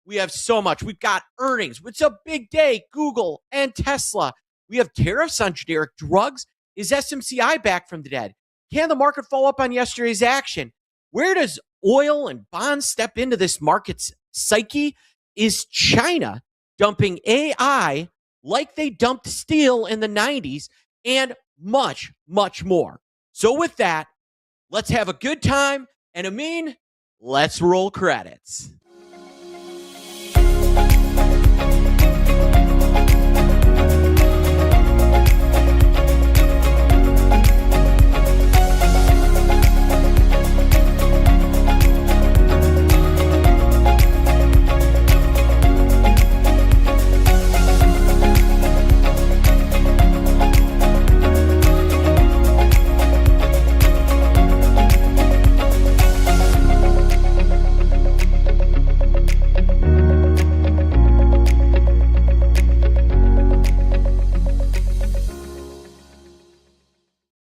We have so much. We've got earnings. It's a big day. Google and Tesla. We have tariffs on generic drugs. Is SMCI back from the dead? Can the market follow up on yesterday's action? Where does oil and bonds step into this market's psyche? Is China dumping AI like they dumped steel in the 90s? And much, much more. So with that, let's have a good time. And Amin, let's roll credits.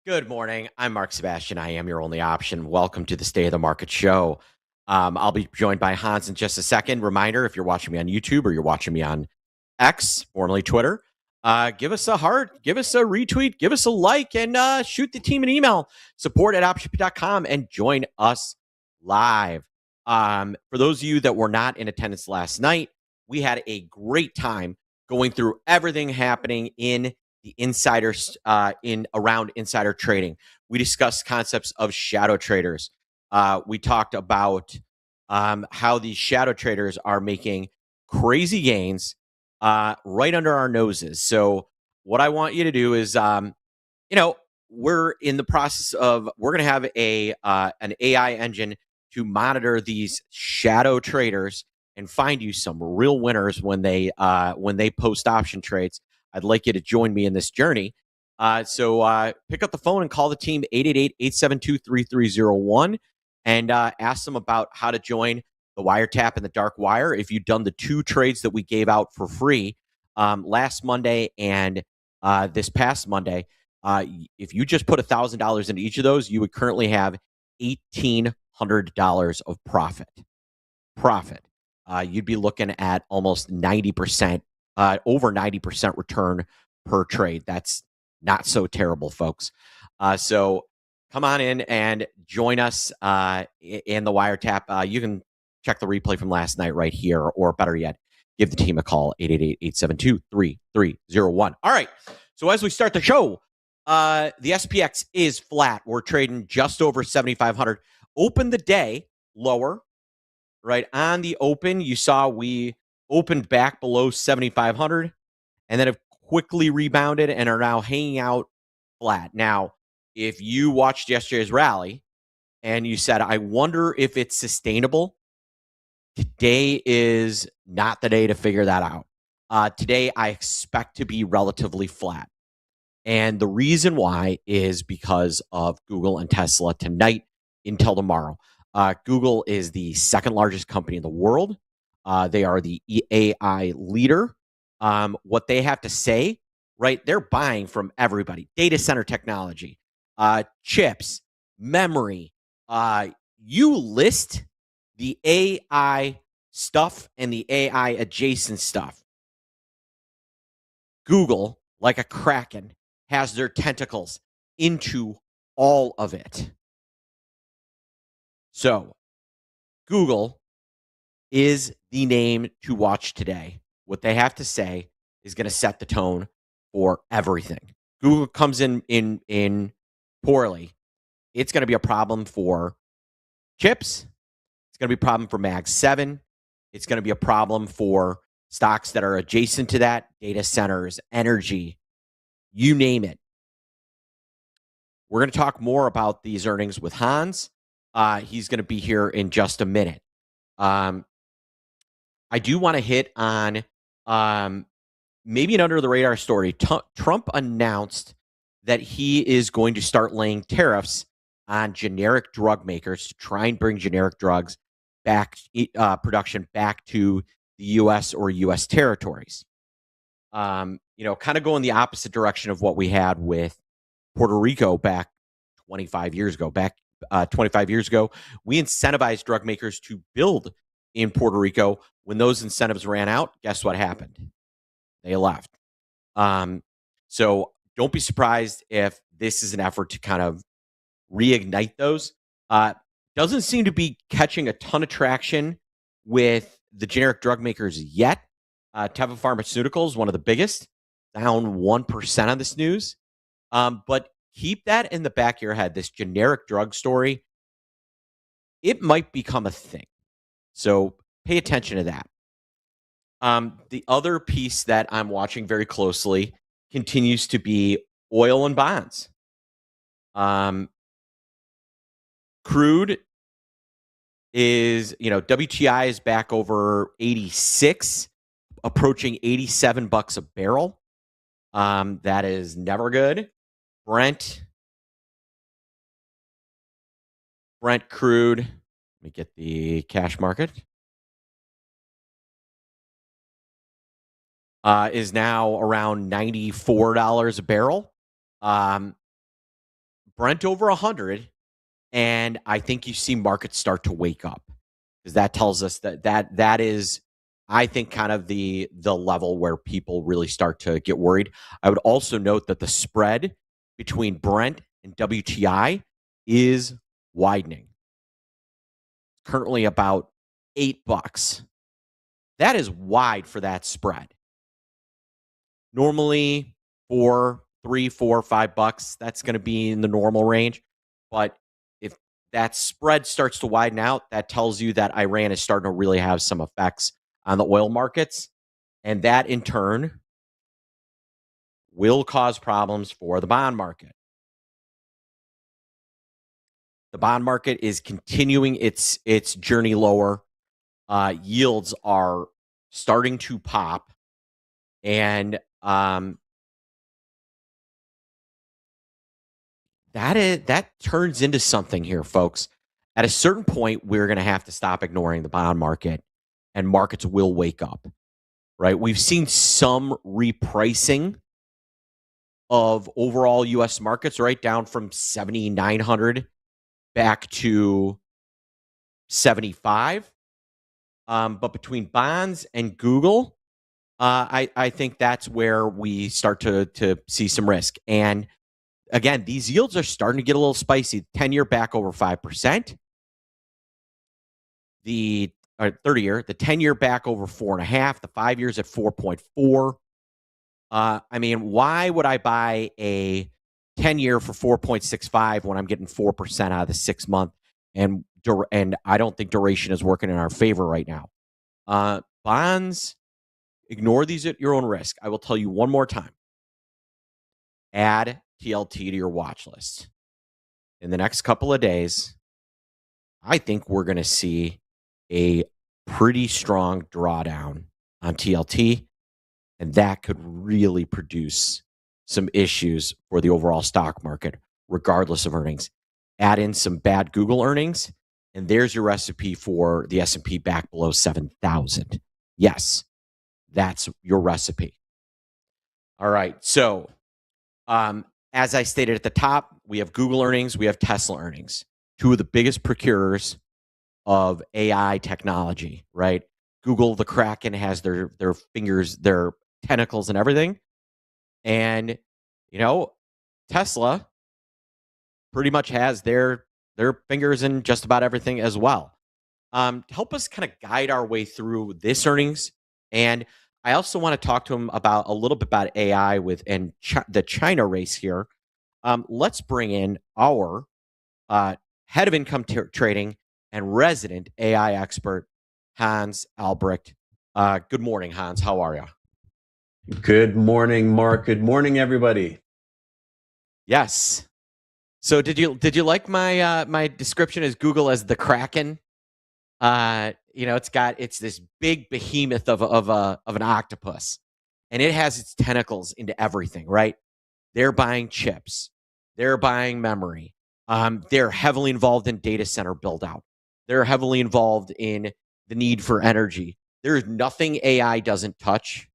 Good morning. I'm Mark Sebastian. I am your only option. Welcome to the State of the Market show. I'll be joined by Hans in just a second. Reminder, if you're watching me on YouTube or you're watching me on X, formerly Twitter, give us a heart, give us a retweet, give us a like, and shoot the team an email, support@optionp.com, and join us live. For those of you that were not in attendance last night, we had a great time going through everything happening in the insiders around insider trading. We discussed concepts of shadow traders. We talked about how these shadow traders are making crazy gains right under our noses. So what I want you to do is, we're in the process of, we're going to have an AI engine to monitor these shadow traders and find you some real winners when they post option trades. I'd like you to join me in this journey. So pick up the phone and call the team 888-872-3301 and ask them about how to join the wiretap and the dark wire. If you've done the 2 trades that we gave out for free last Monday and this past Monday, if you just put $1,000 into each of those, you would currently have $1,800 of profit. You'd be looking at almost 90%. Over 90% return per trade. That's not so terrible, folks. So come on in and join us in the wiretap. You can check the replay from last night right here, or better yet, give the team a call, 888-872-3301. All right, so as we start the show, the SPX is flat. We're trading just over 7,500. Opened the day lower, right? On the open, you saw we opened back below 7,500 and then have quickly rebounded and are now hanging out flat. Now, if you watched yesterday's rally and you said, I wonder if it's sustainable, today is not the day to figure that out. Today, I expect to be relatively flat. And the reason why is because of Google and Tesla tonight until tomorrow. Google is the second largest company in the world. They are the AI leader. What they have to say, right? They're buying from everybody. Data center technology, chips, memory. You list the AI stuff and the AI adjacent stuff. Google, like a kraken, has their tentacles into all of it. So, Google is the name to watch today. What they have to say is going to set the tone for everything. Google comes in poorly. It's going to be a problem for chips. It's going to be a problem for Mag 7. It's going to be a problem for stocks that are adjacent to that, data centers, energy, you name it. We're going to talk more about these earnings with Hans. He's going to be here in just a minute. I do want to hit on maybe an under-the-radar story. Trump announced that he is going to start laying tariffs on generic drug makers to try and bring generic drugs back, production back to the U.S. or U.S. territories. Kind of going the opposite direction of what we had with Puerto Rico back 25 years ago. 25 years ago, we incentivized drug makers to build in Puerto Rico. When those incentives ran out, guess what happened? They left. So don't be surprised if this is an effort to kind of reignite those. Doesn't seem to be catching a ton of traction with the generic drug makers yet. Teva Pharmaceuticals, one of the biggest, down 1% on this news. But keep that in the back of your head. This generic drug story, it might become a thing. So pay attention to that. The other piece that I'm watching very closely continues to be oil and bonds. Crude is, WTI is back over 86, approaching $87 a barrel. That is never good. Brent crude, let me get the cash market, is now around $94 a barrel. Brent over 100, and I think you see markets start to wake up, because that tells us that is, I think, kind of the level where people really start to get worried. I would also note that the spread between Brent and WTI is widening. Currently about $8. That is wide for that spread. Normally $4, $3, $4, $5, that's going to be in the normal range. But if that spread starts to widen out, that tells you that Iran is starting to really have some effects on the oil markets. And that in turn will cause problems for the bond market. The bond market is continuing its journey lower. Yields are starting to pop, and that turns into something here, folks. At a certain point, we're going to have to stop ignoring the bond market, and markets will wake up. Right? We've seen some repricing of overall U.S. markets, right, down from 7,900 back to 75. But between bonds and Google, I think that's where we start to see some risk. And again, these yields are starting to get a little spicy. 10-year back over 5%. The 30-year, the 10-year back over 4.5%. The 5 years at 4.4%. I mean, why would I buy a 10-year for 4.65 when I'm getting 4% out of the 6-month? And I don't think duration is working in our favor right now. Bonds, ignore these at your own risk. I will tell you one more time. Add TLT to your watch list. In the next couple of days, I think we're going to see a pretty strong drawdown on TLT, and that could really produce some issues for the overall stock market, regardless of earnings. Add in some bad Google earnings, and there's your recipe for the S&P back below 7,000. Yes, that's your recipe. All right, so as I stated at the top, we have Google earnings, we have Tesla earnings, two of the biggest procurers of AI technology, right? Google, the Kraken, has their fingers, their tentacles and everything. And, Tesla pretty much has their fingers in just about everything as well. To help us kind of guide our way through this earnings, and I also want to talk to him about a little bit about AI and the China race here. Let's bring in our head of income trading and resident AI expert, Hans Albrecht. Good morning, Hans. How are you? Good morning, Mark. Good morning, everybody. Yes. So did you like my my description as Google as the Kraken? It's this big behemoth of an octopus, and it has its tentacles into everything, right? They're buying chips, they're buying memory. They're heavily involved in data center build out. They're heavily involved in the need for energy. There's nothing AI doesn't touch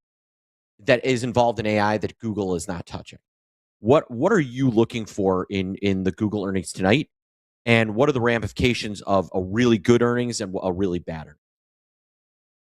that is involved in AI that Google is not touching. What are you looking for in the Google earnings tonight? And what are the ramifications of a really good earnings and a really bad earnings?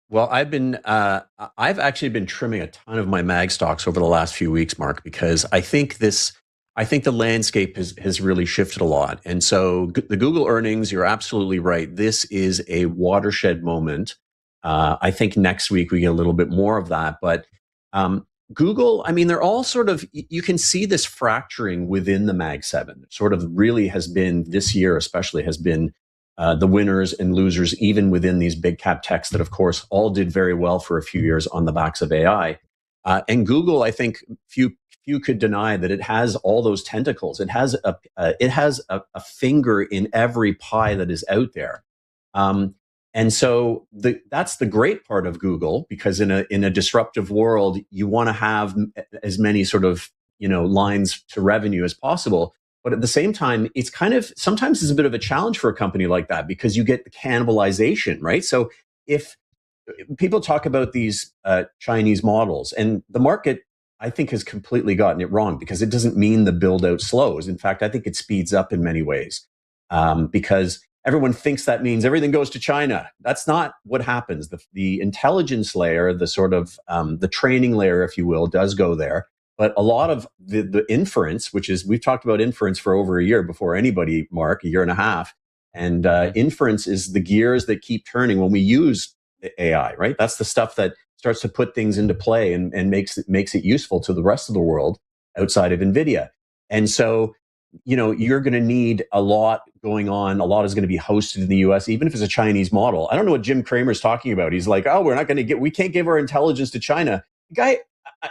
Well, I've actually been trimming a ton of my mag stocks over the last few weeks, Mark, because I think the landscape has really shifted a lot. And so the Google earnings, you're absolutely right. This is a watershed moment. I think next week we get a little bit more of that, but um, Google, I mean, they're all sort of, you can see this fracturing within the Mag 7. Sort of really has been, this year especially, has been the winners and losers, even within these big cap techs that, of course, all did very well for a few years on the backs of AI. And Google, I think few could deny that it has all those tentacles. It has a finger in every pie that is out there. And so that's the great part of Google, because in a disruptive world, you want to have as many sort of lines to revenue as possible. But at the same time, it's kind of sometimes it's a bit of a challenge for a company like that, because you get the cannibalization, right? So if people talk about these Chinese models, and the market, I think, has completely gotten it wrong, because it doesn't mean the build out slows. In fact, I think it speeds up in many ways, because everyone thinks that means everything goes to China. That's not what happens. The intelligence layer, the sort of the training layer, if you will, does go there. But a lot of the inference, which is, we've talked about inference for over a year before anybody, Mark, a year and a half. And inference is the gears that keep turning when we use AI, right? That's the stuff that starts to put things into play and makes it useful to the rest of the world outside of NVIDIA. And so, you're going to need a lot going on. A lot is going to be hosted in the US, even if it's a Chinese model. I don't know what Jim Cramer's talking about. He's like, oh, we can't give our intelligence to China. The guy,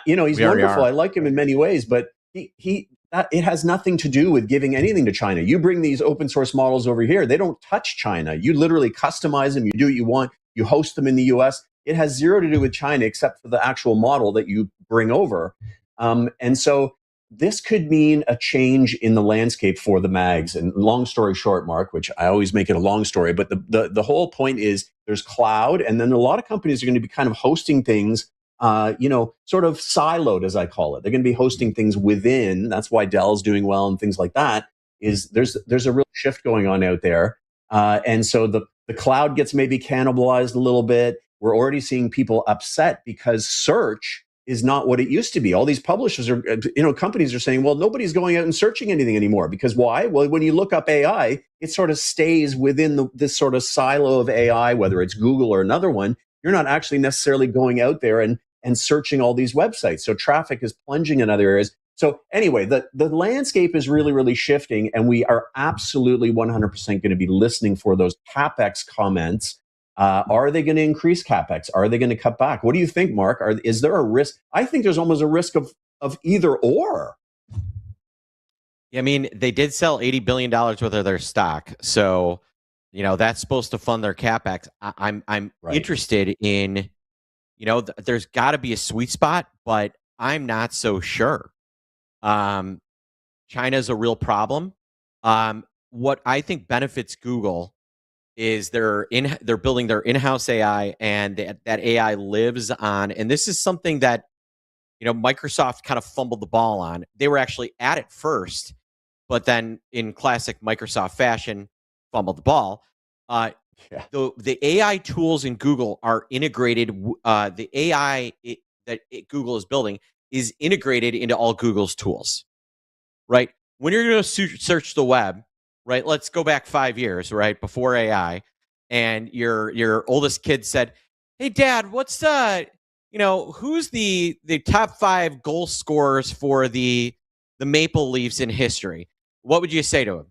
he's wonderful. I like him in many ways, but it has nothing to do with giving anything to China. You bring these open source models over here, they don't touch China. You literally customize them. You do what you want. You host them in the US. It has zero to do with China, except for the actual model that you bring over. And so this could mean a change in the landscape for the mags. And long story short, Mark, which I always make it a long story, but the whole point is there's cloud, and then a lot of companies are going to be kind of hosting things, sort of siloed, as I call it. They're going to be hosting things within. That's why Dell's doing well and things like that. Is there's a real shift going on out there, and so the cloud gets maybe cannibalized a little bit. We're already seeing people upset because search is not what it used to be. All these publishers are, companies are saying, well, nobody's going out and searching anything anymore. Because why? Well, when you look up AI, it sort of stays within this sort of silo of AI, whether it's Google or another one. You're not actually necessarily going out there and searching all these websites. So traffic is plunging in other areas. So anyway, the landscape is really, really shifting, and we are absolutely 100% going to be listening for those CapEx comments. Are they going to increase CapEx? Are they going to cut back? What do you think, Mark? Is there a risk? I think there's almost a risk of either or. I mean, they did sell $80 billion worth of their stock. So, that's supposed to fund their CapEx. I'm right. Interested in, there's got to be a sweet spot, but I'm not so sure. China's a real problem. What I think benefits Google is they're building their in-house AI, and that AI lives on. And this is something that, Microsoft kind of fumbled the ball on. They were actually at it first, but then in classic Microsoft fashion, fumbled the ball. The AI tools in Google are integrated. The AI that Google is building is integrated into all Google's tools, right? When you're going to search the web, right? Let's go back 5 years, right? Before AI, and your oldest kid said, hey, Dad, what's who's the top 5 goal scorers for the Maple Leafs in history? What would you say to him?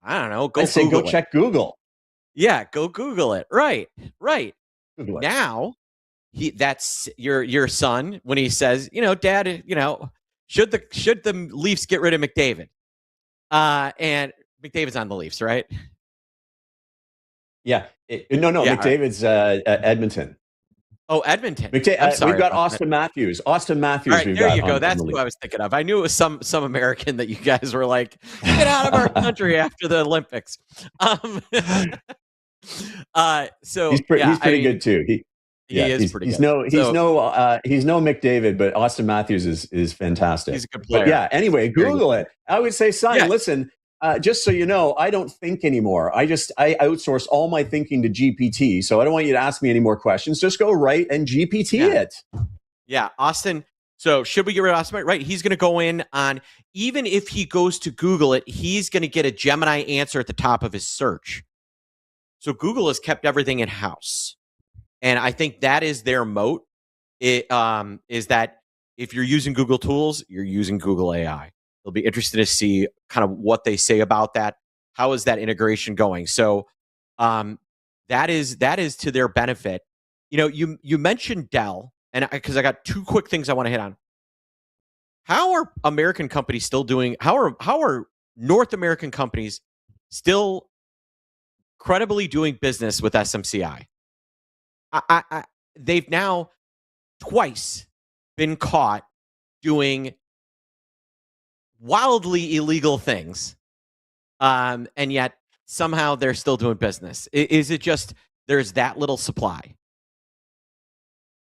I don't know. Go check Google. Yeah, go Google it. Right. Google it. Now, that's your son when he says, Dad, should the Leafs get rid of McDavid? And McDavid's on the Leafs, right? Yeah. McDavid's Edmonton. Oh, Edmonton. I'm sorry, we've got Austin Matthews. Austin Matthews. All right, there you go. That's who I was thinking of. I knew it was some American that you guys were like, get out of our country after the Olympics. So he's pretty good too. He is pretty good. He's no McDavid, but Austin Matthews is fantastic. He's a good player. But yeah. Anyway, Google it. I would say, son, listen. Just so you know, I don't think anymore. I outsource all my thinking to GPT. So I don't want you to ask me any more questions. Just go right and GPT it. Yeah, Austin. So should we get rid of Austin? Right. He's going to go in on, even if he goes to Google it, he's going to get a Gemini answer at the top of his search. So Google has kept everything in house. And I think that is their moat. It is that if you're using Google tools, you're using Google AI. It'll be interesting to see kind of what they say about that. How is that integration going? So that is to their benefit. You know, you mentioned Dell, and because I got two quick things I want to hit on. How are American companies still doing? How are North American companies still credibly doing business with SMCI? They've now twice been caught doing wildly illegal things, and yet somehow they're still doing business. Is it just there's that little supply?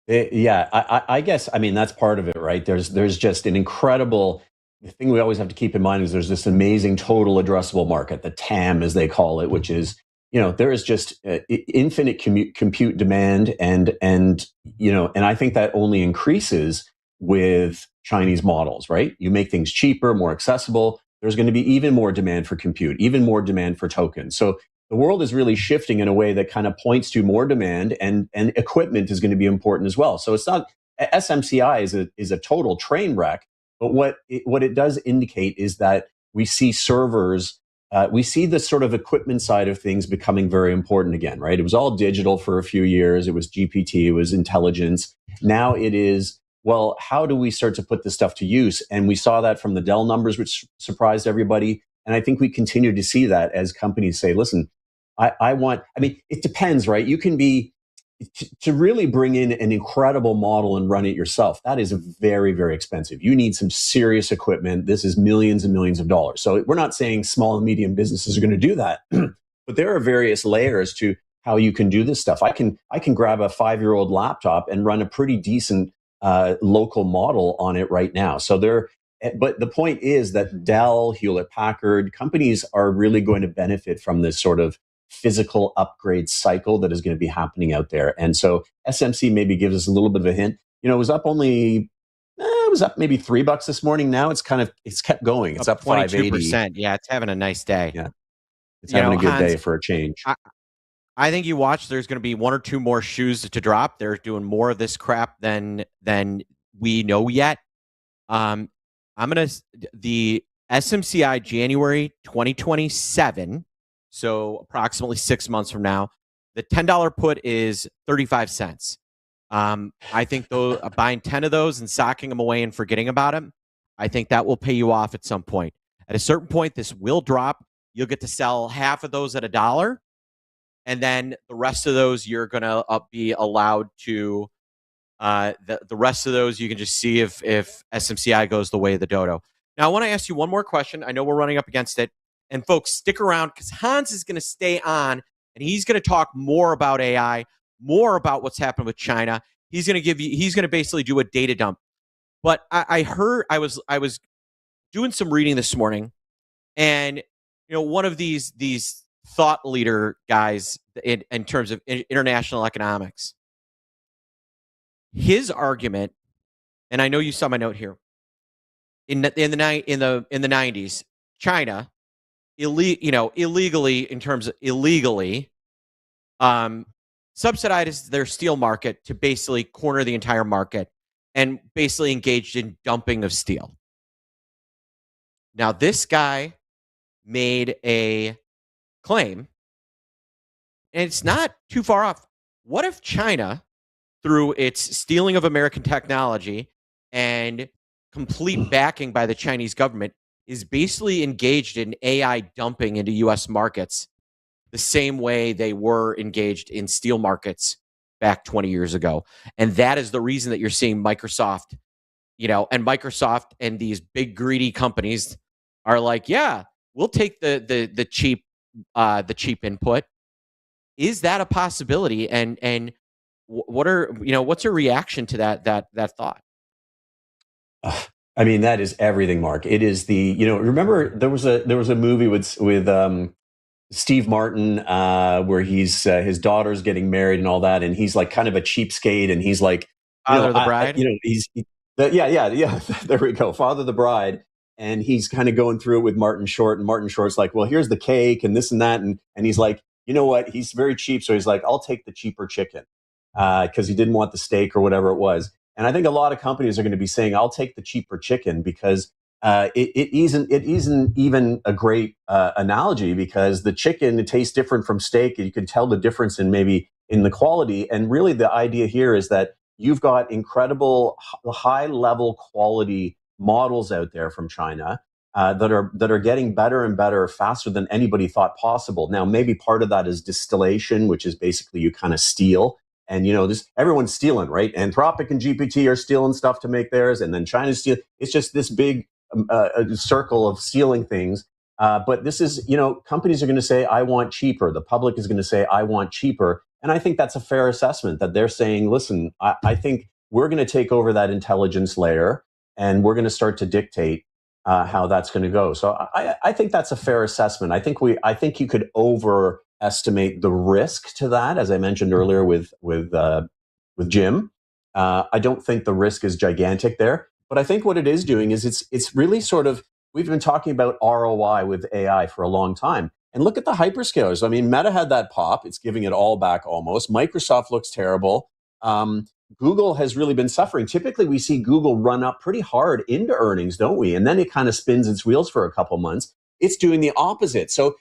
I guess, I mean, that's part of it, right? There's just an incredible, the thing we always have to keep in mind is there's this amazing total addressable market, the TAM as they call it, which is, there is just infinite compute demand, and I think that only increases with Chinese models, right? You make things cheaper, more accessible. There's going to be even more demand for compute, even more demand for tokens. So the world is really shifting in a way that kind of points to more demand, and equipment is going to be important as well. So it's not, SMCI is a total train wreck, but what it does indicate is that we see servers, we see the sort of equipment side of things becoming very important again, right? It was all digital for a few years. It was GPT, it was intelligence. Now it is, well, how do we start to put this stuff to use? And we saw that from the Dell numbers, which surprised everybody. And I think we continue to see that as companies say, listen, I mean, it depends, right? You can be, to really bring in an incredible model and run it yourself, that is very, very expensive. You need some serious equipment. This is millions and millions of dollars. So we're not saying small and medium businesses are going to do that, but there are various layers to how you can do this stuff. I can grab a 5-year-old laptop and run a pretty decent local model on it right now. But the point is that Dell, Hewlett Packard, companies are really going to benefit from this sort of physical upgrade cycle that is going to be happening out there. And so SMC maybe gives us a little bit of a hint. It was up maybe $3 this morning. Now it's kept going. It's up 22%. Yeah, it's having a nice day. Yeah, it's having a good day for a change. I think you watch. There's going to be one or two more shoes to drop. They're doing more of this crap than we know yet. The SMCI January 2027. So approximately 6 months from now, the $10 put is 35 cents. I think though, buying 10 of those and socking them away and forgetting about them, I think that will pay you off at some point. At a certain point, this will drop. You'll get to sell half of those at $1, and then the rest of those you're going to be allowed to. The rest of those you can just see if SMCI goes the way of the dodo. Now, I want to ask you one more question. I know we're running up against it. And folks, stick around because Hans is going to stay on and he's going to talk more about AI, more about what's happened with China. He's going to basically do a data dump. But I was doing some reading this morning, and one of these thought leader guys in terms of international economics, his argument, and I know you saw my note here, in the 90s, China illegally subsidized their steel market to basically corner the entire market and basically engaged in dumping of steel. Now, this guy made a claim, and it's not too far off. What if China, through its stealing of American technology and complete backing by the Chinese government, is basically engaged in AI dumping into U.S. markets the same way they were engaged in steel markets back 20 years ago? And that is the reason that you're seeing Microsoft, and these big greedy companies are like, yeah, we'll take the cheap input. Is that a possibility? And what's your reaction to that thought? I mean, that is everything, Mark. It is remember there was a movie with Steve Martin, where his daughter's getting married and all that, and he's like kind of a cheapskate, and he's like, Father of the Bride. yeah, there we go, Father of the Bride, and he's kind of going through it with Martin Short, and Martin Short's like, well, here's the cake and this and that, and he's like, you know what, he's very cheap, so he's like, I'll take the cheaper chicken, because he didn't want the steak or whatever it was, and I think a lot of companies are going to be saying, I'll take the cheaper chicken because it isn't even a great analogy, because the chicken, it tastes different from steak, and you can tell the difference in the quality. And really, the idea here is that you've got incredible high level quality models out there from China, that are getting better and better faster than anybody thought possible. Now, maybe part of that is distillation, which is basically you kind of steal. And everyone's stealing, right? Anthropic and GPT are stealing stuff to make theirs, and then China's stealing. It's just this big a circle of stealing things. But this is, companies are going to say, I want cheaper. The public is going to say, I want cheaper. And I think that's a fair assessment, that they're saying, listen, I think we're going to take over that intelligence layer, and we're going to start to dictate how that's going to go. So I think that's a fair assessment. I think you could overestimate the risk to that, as I mentioned earlier with Jim. I don't think the risk is gigantic there. But I think what it is doing is it's really sort of, we've been talking about ROI with AI for a long time. And look at the hyperscalers. I mean, Meta had that pop. It's giving it all back almost. Microsoft looks terrible. Google has really been suffering. Typically, we see Google run up pretty hard into earnings, don't we? And then it kind of spins its wheels for a couple months. It's doing the opposite. So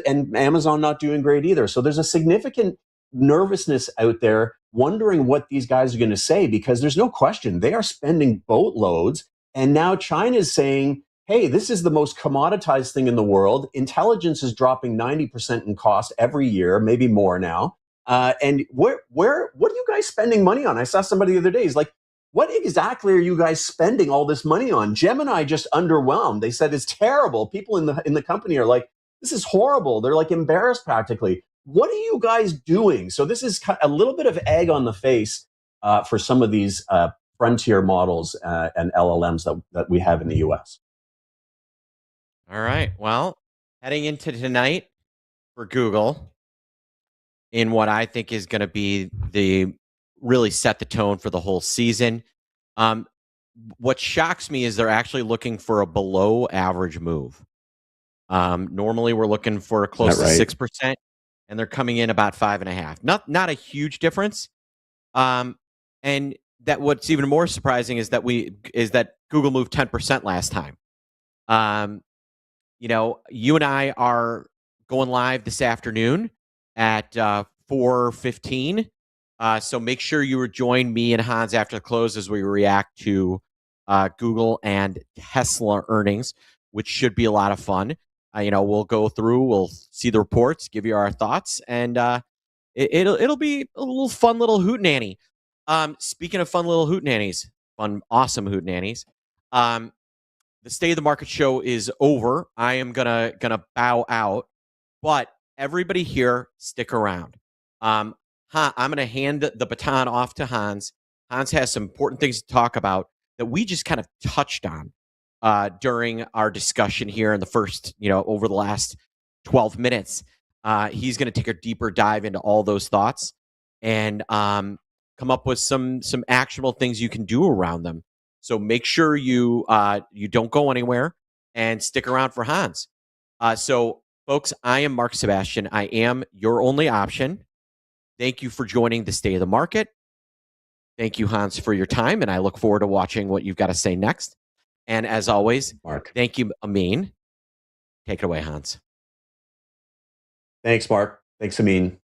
and Amazon not doing great either. So there's a significant nervousness out there, wondering what these guys are going to say, because there's no question they are spending boatloads. And now China is saying, hey, this is the most commoditized thing in the world. Intelligence is dropping 90% in cost every year, maybe more now. And what are you guys spending money on? I saw somebody the other day. He's like, what exactly are you guys spending all this money on? Gemini just underwhelmed. They said it's terrible. People in the company are like, this is horrible. They're like embarrassed practically. What are you guys doing? So this is a little bit of egg on the face for some of these frontier models and LLMs that we have in the US. All right. Well, heading into tonight for Google, in what I think is going to be really set the tone for the whole season. What shocks me is they're actually looking for a below average move. Normally we're looking for close to 6%, and they're coming in about 5.5%. Not a huge difference. And that what's even more surprising is that Google moved 10% last time. You and I are going live this afternoon at 4:15. So make sure you join me and Hans after the close as we react to Google and Tesla earnings, which should be a lot of fun. We'll go through, we'll see the reports, give you our thoughts, and it'll be a little fun little hootenanny. Speaking of fun little hootenannies, awesome hootenannies. The State of the Market show is over. I am gonna bow out, but everybody here, stick around. I'm gonna hand the baton off to Hans. Hans has some important things to talk about that we just kind of touched on during our discussion here in the first, over the last 12 minutes. He's going to take a deeper dive into all those thoughts and come up with some actionable things you can do around them. So make sure you don't go anywhere and stick around for Hans. So, folks, I am Mark Sebastian. I am your only option. Thank you for joining the State of the Market. Thank you, Hans, for your time, and I look forward to watching what you've got to say next. And as always, Mark, thank you, Amin. Take it away, Hans. Thanks, Mark. Thanks, Amin.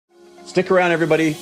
Stick around, everybody.